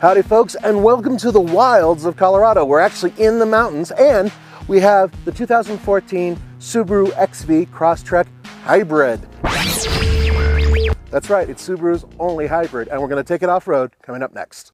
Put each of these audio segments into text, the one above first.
Howdy folks, and welcome to the wilds of Colorado. We're actually in the mountains, and we have the 2014 Subaru XV CrossTrek Hybrid. That's right, it's Subaru's only hybrid, and we're going to take it off-road coming up next.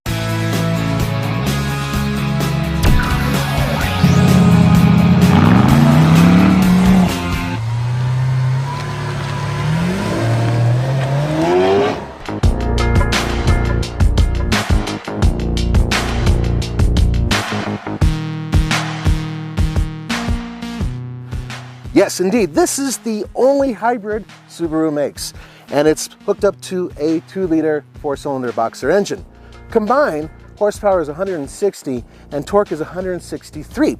Yes, indeed, this is the only hybrid Subaru makes, and it's hooked up to a 2-liter 4-cylinder boxer engine. Combined, horsepower is 160 and torque is 163.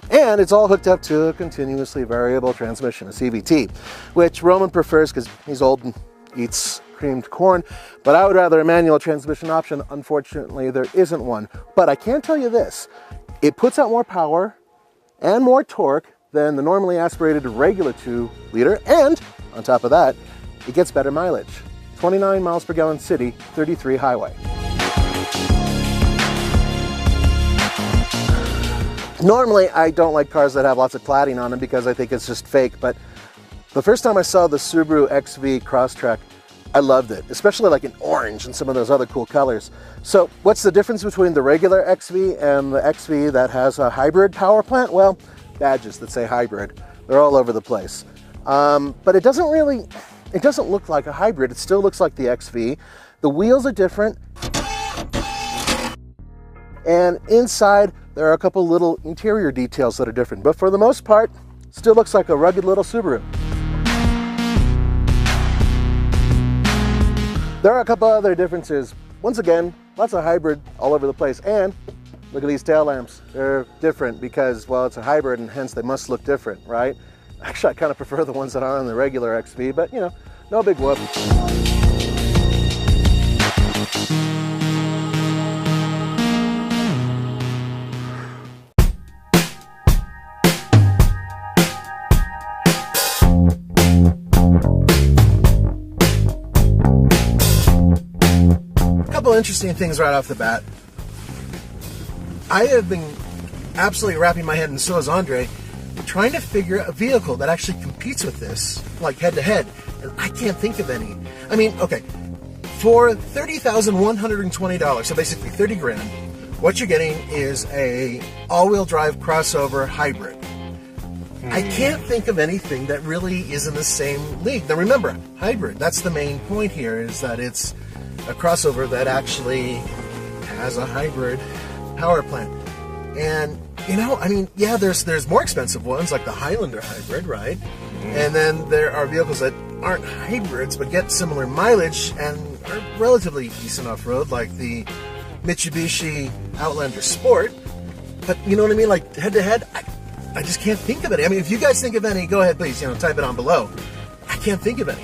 And it's all hooked up to a continuously variable transmission, a CVT, which Roman prefers because he's old and eats creamed corn, but I would rather a manual transmission option. Unfortunately, there isn't one. But I can tell you this, it puts out more power and more torque than the normally aspirated regular 2-liter, and on top of that, it gets better mileage. 29 miles per gallon city, 33 highway. Normally, I don't like cars that have lots of cladding on them because I think it's just fake, but the first time I saw the Subaru XV CrossTrek, I loved it, especially like in orange and some of those other cool colors. So what's the difference between the regular XV and the XV that has a hybrid power plant? Well, badges that say hybrid, they're all over the place. But it doesn't look like a hybrid. It still looks like the XV. The wheels are different. And inside, there are a couple little interior details that are different. But for the most part, still looks like a rugged little Subaru. There are a couple other differences. Once again, lots of hybrid all over the place. And look at these tail lamps. They're different because, well, it's a hybrid and hence they must look different, right? Actually, I kind of prefer the ones that are on the regular XV, but you know, no big whoop. A couple interesting things right off the bat. I have been absolutely wrapping my head, and so has Andre, trying to figure out a vehicle that actually competes with this, like head-to-head, and I can't think of any. I mean, okay, for $30,120, so basically 30 grand, what you're getting is a all-wheel drive crossover hybrid. I can't think of anything that really is in the same league. Now remember, hybrid, that's the main point here, is that it's a crossover that actually has a hybrid power plant. And you know, I mean, yeah, there's more expensive ones like the Highlander hybrid, right? And then there are vehicles that aren't hybrids but get similar mileage and are relatively decent off-road, like the Mitsubishi Outlander Sport. But you know what I mean, like head-to-head, I just can't think of any. I mean, if you guys think of any, go ahead, please, type it on below. I can't think of any.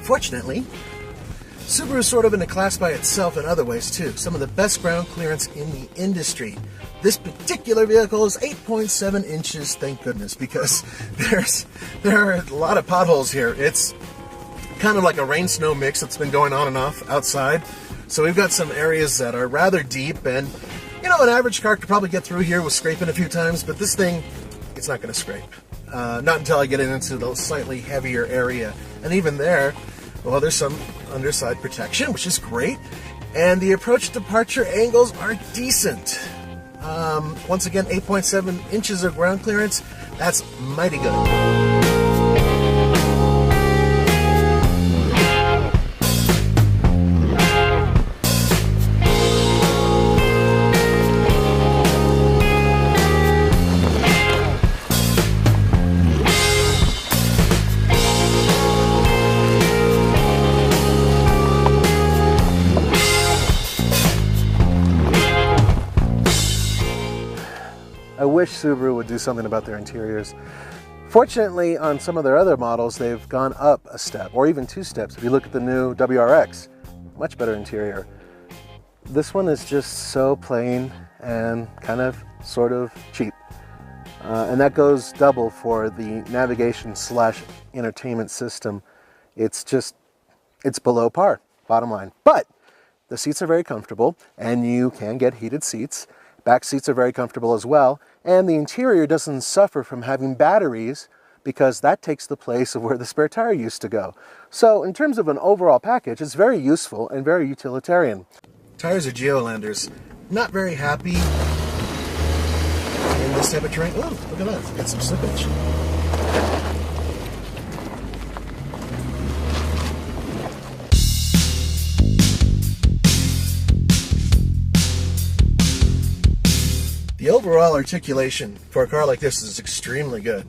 Fortunately, Subaru is sort of in a class by itself in other ways too. Some of the best ground clearance in the industry. This particular vehicle is 8.7 inches, thank goodness, because there are a lot of potholes here. It's kind of like a rain-snow mix that's been going on and off outside. So we've got some areas that are rather deep, and you know, an average car could probably get through here with scraping a few times, but this thing, it's not going to scrape. Not until I get it into the slightly heavier area. And even there, well, there's some underside protection, which is great. And the approach departure angles are decent. Once again, 8.7 inches of ground clearance. That's mighty good. I wish Subaru would do something about their interiors. Fortunately, on some of their other models, they've gone up a step, or even 2 steps. If you look at the new WRX, much better interior. This one is just so plain and kind of sort of cheap. And that goes double for the navigation / entertainment system. It's below par, bottom line. But the seats are very comfortable, and you can get heated seats. Back seats are very comfortable as well, and the interior doesn't suffer from having batteries because that takes the place of where the spare tire used to go. So in terms of an overall package, it's very useful and very utilitarian. Tires are Geolanders. Not very happy in this type of terrain. Oh, look at that, it's got some slippage. The overall articulation for a car like this is extremely good.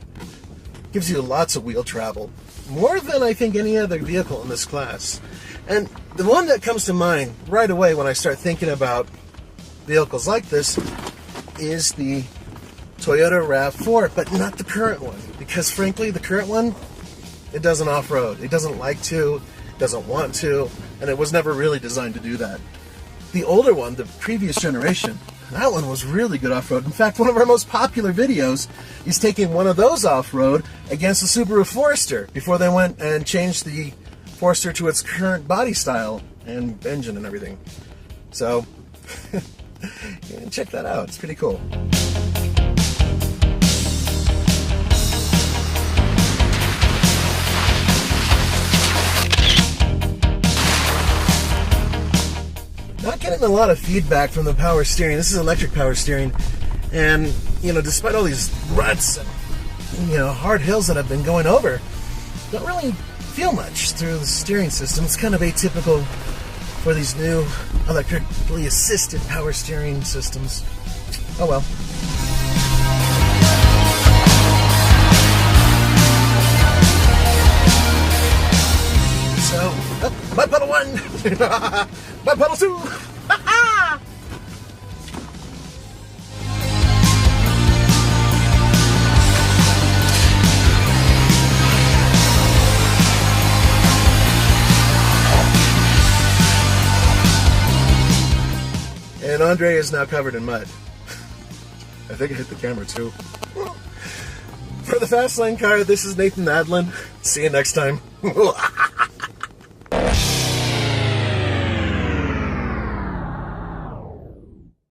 Gives you lots of wheel travel, more than I think any other vehicle in this class. And the one that comes to mind right away when I start thinking about vehicles like this is the Toyota RAV4, but not the current one, because frankly the current one, it doesn't off-road. It doesn't like to, doesn't want to, and it was never really designed to do that. The older one, the previous generation, that one was really good off-road. In fact, one of our most popular videos is taking one of those off-road against the Subaru Forester before they went and changed the Forester to its current body style and engine and everything. So, yeah, check that out. It's pretty cool. Not getting a lot of feedback from the power steering. This is electric power steering, and despite all these ruts and hard hills that I've been going over, don't really feel much through the steering system. It's kind of atypical for these new electrically assisted power steering systems. Oh well. So, mud puddle 1, mud puddle 2. And Andre is now covered in mud. I think I hit the camera too. For the Fast Lane Car, this is Nathan Adlin. See you next time.